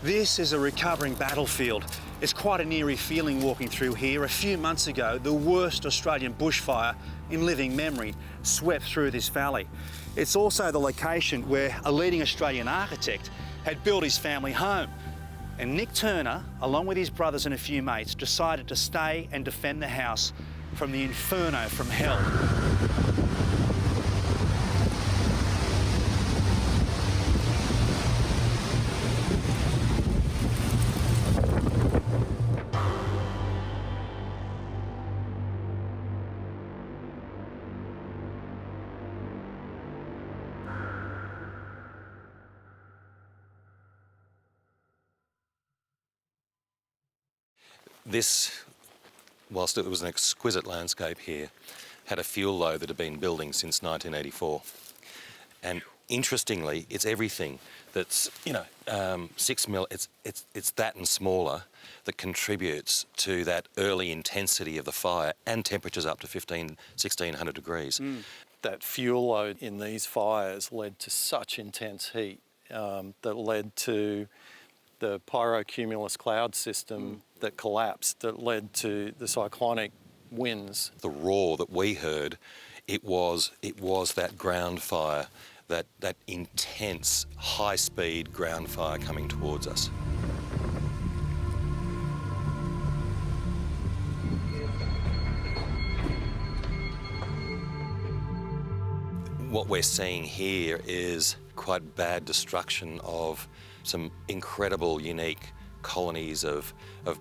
This is a recovering battlefield. It's quite an eerie feeling walking through here. A few months ago, the worst Australian bushfire in living memory swept through this valley. It's also the location where a leading Australian architect had built his family home. And Nick Turner, along with his brothers and a few mates, decided to stay and defend the house from the inferno from hell. This, whilst it was an exquisite landscape here, had a fuel load that had been building since 1984. And interestingly, it's everything that's, 6 mil, it's that and smaller that contributes to that early intensity of the fire and temperatures up to 1600 degrees. That fuel load in these fires led to such intense heat that led to the pyrocumulus cloud system that collapsed, that led to the cyclonic winds. The roar that we heard, it was that ground fire, that intense, high-speed ground fire coming towards us. What we're seeing here is quite bad destruction of some incredible, unique colonies of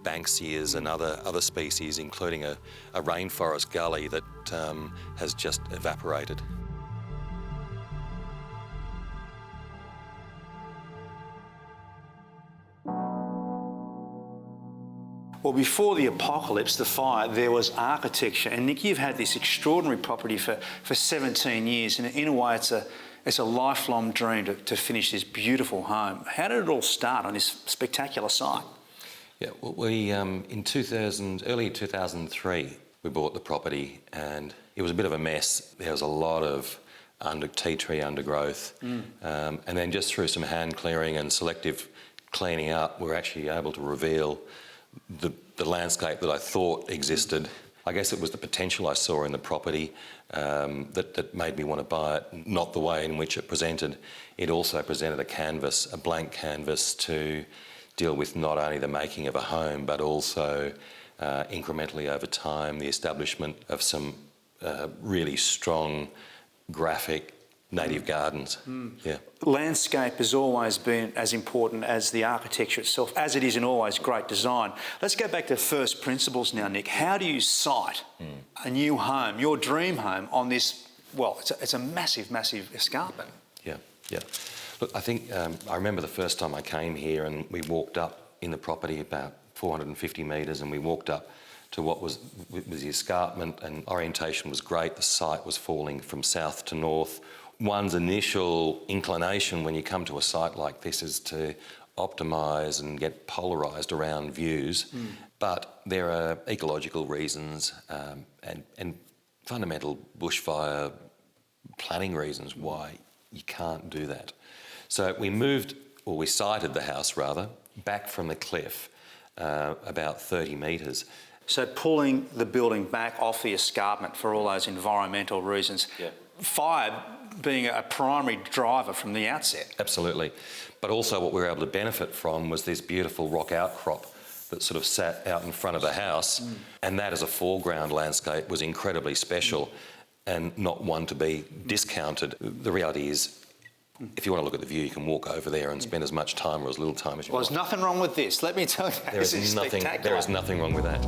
banksias and other species, including a rainforest gully that has just evaporated. Well, before the apocalypse, the fire, there was architecture. And Nick, you've had this extraordinary property for 17 years, and in a way it's a lifelong dream to finish this beautiful home. How did it all start on this spectacular site? Yeah, well, we early 2003, we bought the property, and it was a bit of a mess. There was a lot of tea tree undergrowth, and then just through some hand clearing and selective cleaning up, we were actually able to reveal the landscape that I thought existed. I guess it was the potential I saw in the property that made me want to buy it, not the way in which it presented. It also presented a blank canvas to deal with not only the making of a home, but also incrementally over time, the establishment of some really strong, graphic native gardens. Yeah. Landscape has always been as important as the architecture itself, as it is in always great design. Let's go back to first principles now, Nick. How do you site a new home, your dream home, on this, well, it's a massive, massive escarpment? Yeah. Look, I think I remember the first time I came here and we walked up in the property about 450 metres, and we walked up to what was the escarpment, and orientation was great. The site was falling from south to north. One's initial inclination when you come to a site like this is to optimise and get polarised around views, but there are ecological reasons and fundamental bushfire planning reasons why you can't do that. So we sited the house rather, back from the cliff about 30 metres. So pulling the building back off the escarpment for all those environmental reasons. Yeah. Fire being a primary driver from the outset. Absolutely. But also what we were able to benefit from was this beautiful rock outcrop that sort of sat out in front of the house, and that as a foreground landscape was incredibly special and not one to be discounted. The reality is, if you want to look at the view, you can walk over there and spend as much time or as little time as you want. Well, there's nothing wrong with this, let me tell you. There is nothing wrong with that.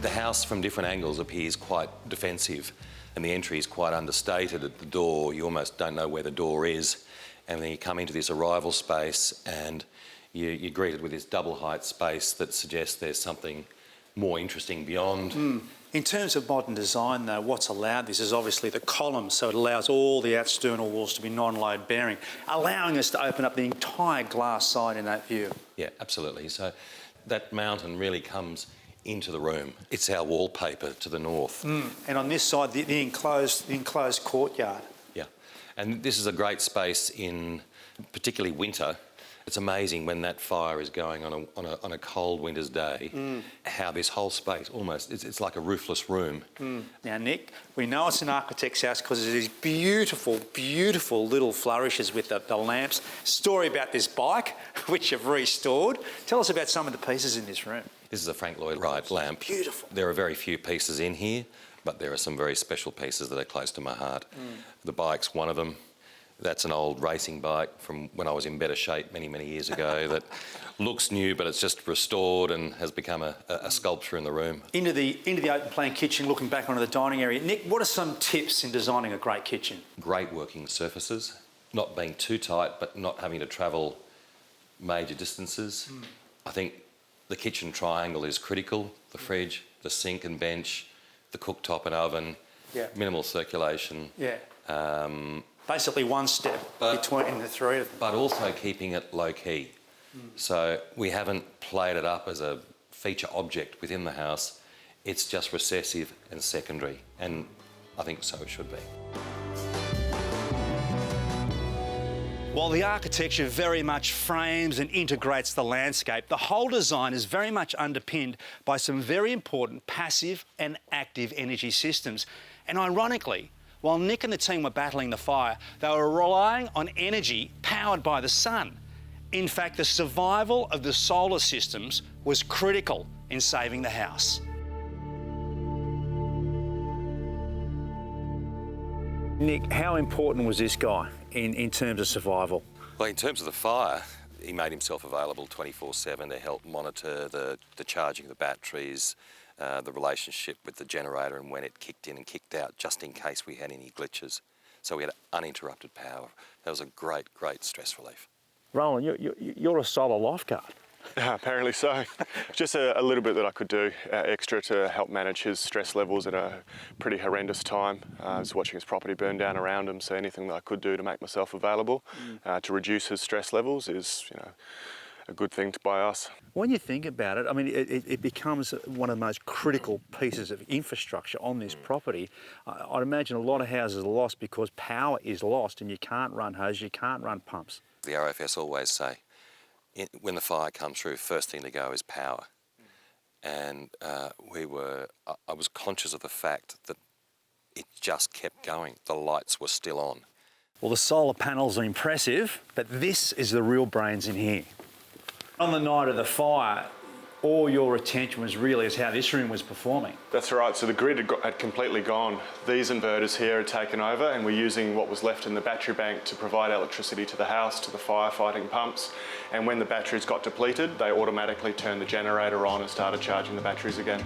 The house from different angles appears quite defensive, and the entry is quite understated at the door. You almost don't know where the door is, and then you come into this arrival space and you're greeted with this double height space that suggests there's something more interesting beyond. In terms of modern design though, what's allowed this is obviously the columns, so it allows all the external walls to be non-load bearing, allowing us to open up the entire glass side in that view. Yeah, absolutely. So that mountain really comes into the room. It's our wallpaper to the north. And on this side, the enclosed courtyard. Yeah, and this is a great space in particularly winter. It's amazing when that fire is going on a cold winter's day, how this whole space almost, it's like a roofless room. Now, Nick, we know it's an architect's house because there's these beautiful, beautiful little flourishes with the lamps. Story about this bike, which you've restored. Tell us about some of the pieces in this room. This is a Frank Lloyd Wright lamp. Beautiful. There are very few pieces in here, but there are some very special pieces that are close to my heart. The bike's one of them. That's an old racing bike from when I was in better shape many, many years ago that looks new, but it's just restored and has become a sculpture in the room. Into the open plan kitchen, looking back onto the dining area. Nick, what are some tips in designing a great kitchen? Great working surfaces, not being too tight, but not having to travel major distances. I think the kitchen triangle is critical. The fridge, the sink and bench, the cooktop and oven, minimal circulation. Basically one step between the three of them. But also keeping it low key. So we haven't played it up as a feature object within the house. It's just recessive and secondary, and I think so it should be. While the architecture very much frames and integrates the landscape, the whole design is very much underpinned by some very important passive and active energy systems. And ironically, while Nick and the team were battling the fire, they were relying on energy powered by the sun. In fact, the survival of the solar systems was critical in saving the house. Nick, how important was this guy in terms of survival? Well, in terms of the fire, he made himself available 24/7 to help monitor the charging of the batteries, the relationship with the generator and when it kicked in and kicked out, just in case we had any glitches. So we had uninterrupted power. That was a great, great stress relief. Roland, you're a solar lifeguard. Apparently so. Just a little bit that I could do extra to help manage his stress levels at a pretty horrendous time. I was watching his property burn down around him, so anything that I could do to make myself available to reduce his stress levels is, a good thing by us. When you think about it, I mean, it becomes one of the most critical pieces of infrastructure on this property. I'd imagine a lot of houses are lost because power is lost and you can't run hose, you can't run pumps. The RFS always say, when the fire comes through, first thing to go is power. And I was conscious of the fact that it just kept going. The lights were still on. Well, the solar panels are impressive, but this is the real brains in here. On the night of the fire, all your attention was really as how this room was performing. That's right, so the grid had completely gone. These inverters here had taken over and we're using what was left in the battery bank to provide electricity to the house, to the firefighting pumps. And when the batteries got depleted, they automatically turned the generator on and started charging the batteries again.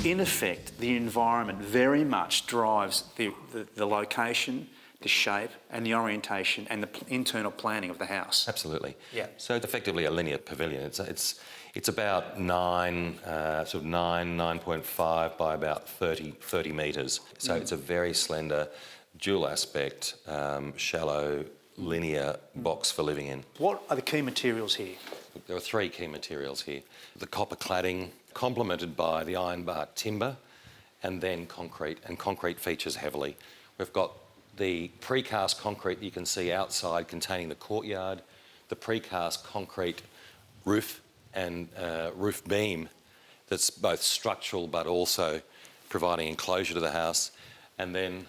In effect, the environment very much drives the location, the shape and the orientation and the internal planning of the house. Absolutely. Yeah. So it's effectively a linear pavilion. It's about 9.5 by about 30 metres. So it's a very slender, dual aspect, shallow, linear box for living in. What are the key materials here? There are three key materials here. The copper cladding, complemented by the ironbark timber, and then concrete, and concrete features heavily. We've got the precast concrete you can see outside containing the courtyard, the precast concrete roof and roof beam that's both structural but also providing enclosure to the house, and then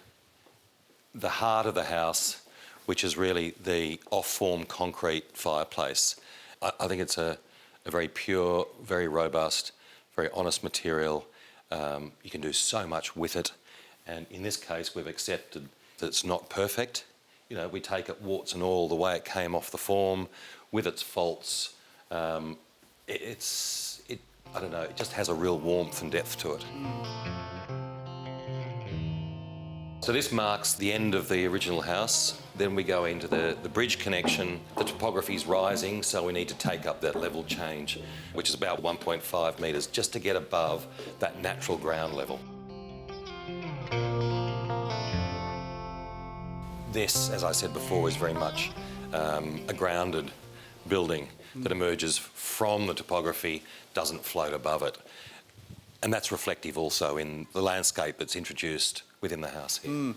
the heart of the house, which is really the off-form concrete fireplace. I think it's a very pure, very robust, very honest material. You can do so much with it, and in this case we've accepted that it's not perfect. We take it warts and all the way it came off the form, with its faults. I don't know, it just has a real warmth and depth to it. So this marks the end of the original house. Then we go into the bridge connection. The topography's rising, so we need to take up that level change, which is about 1.5 metres, just to get above that natural ground level. This, as I said before, is very much a grounded building that emerges from the topography, doesn't float above it. And that's reflective also in the landscape that's introduced within the house here.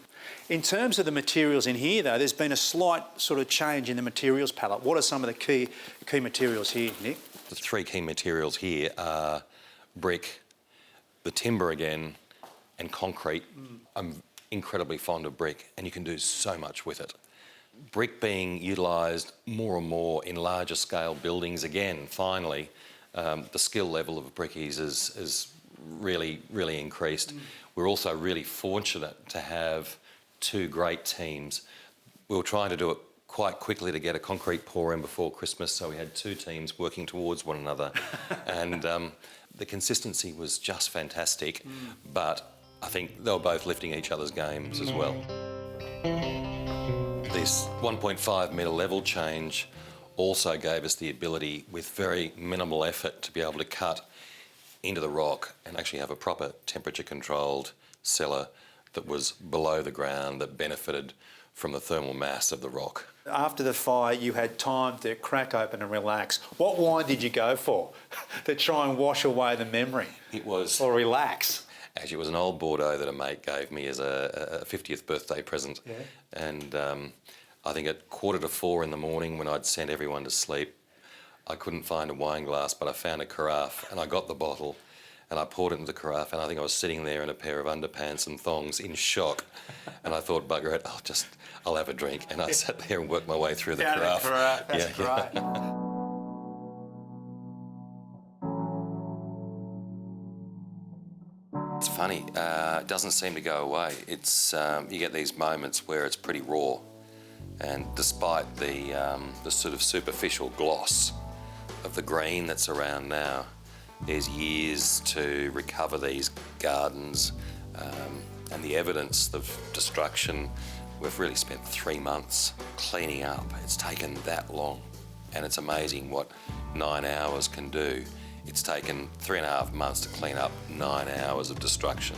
In terms of the materials in here, though, there's been a slight sort of change in the materials palette. What are some of the key materials here, Nick? The three key materials here are brick, the timber again, and concrete. I'm incredibly fond of brick, and you can do so much with it. Brick being utilised more and more in larger scale buildings again, finally. The skill level of brickies is really increased. We're also really fortunate to have two great teams. We were trying to do it quite quickly to get a concrete pour in before Christmas, so we had two teams working towards one another. And the consistency was just fantastic, but I think they were both lifting each other's games as well. This 1.5 metre level change also gave us the ability, with very minimal effort, to be able to cut into the rock and actually have a proper temperature-controlled cellar that was below the ground, that benefited from the thermal mass of the rock. After the fire, you had time to crack open and relax. What wine did you go for to try and wash away the memory? It was... Or relax? Actually, it was an old Bordeaux that a mate gave me as a 50th birthday present. Yeah. And I think at 3:45 in the morning, when I'd sent everyone to sleep, I couldn't find a wine glass, but I found a carafe, and I got the bottle and I poured it into the carafe, and I think I was sitting there in a pair of underpants and thongs in shock. And I thought, bugger it, I'll have a drink. And I sat there and worked my way through the carafe. That's great. It's funny, it doesn't seem to go away. It's you get these moments where it's pretty raw, and despite the sort of superficial gloss of the green that's around now, there's years to recover these gardens, and the evidence of destruction. We've really spent 3 months cleaning up. It's taken that long, and it's amazing what 9 hours can do. It's taken 3.5 months to clean up 9 hours of destruction.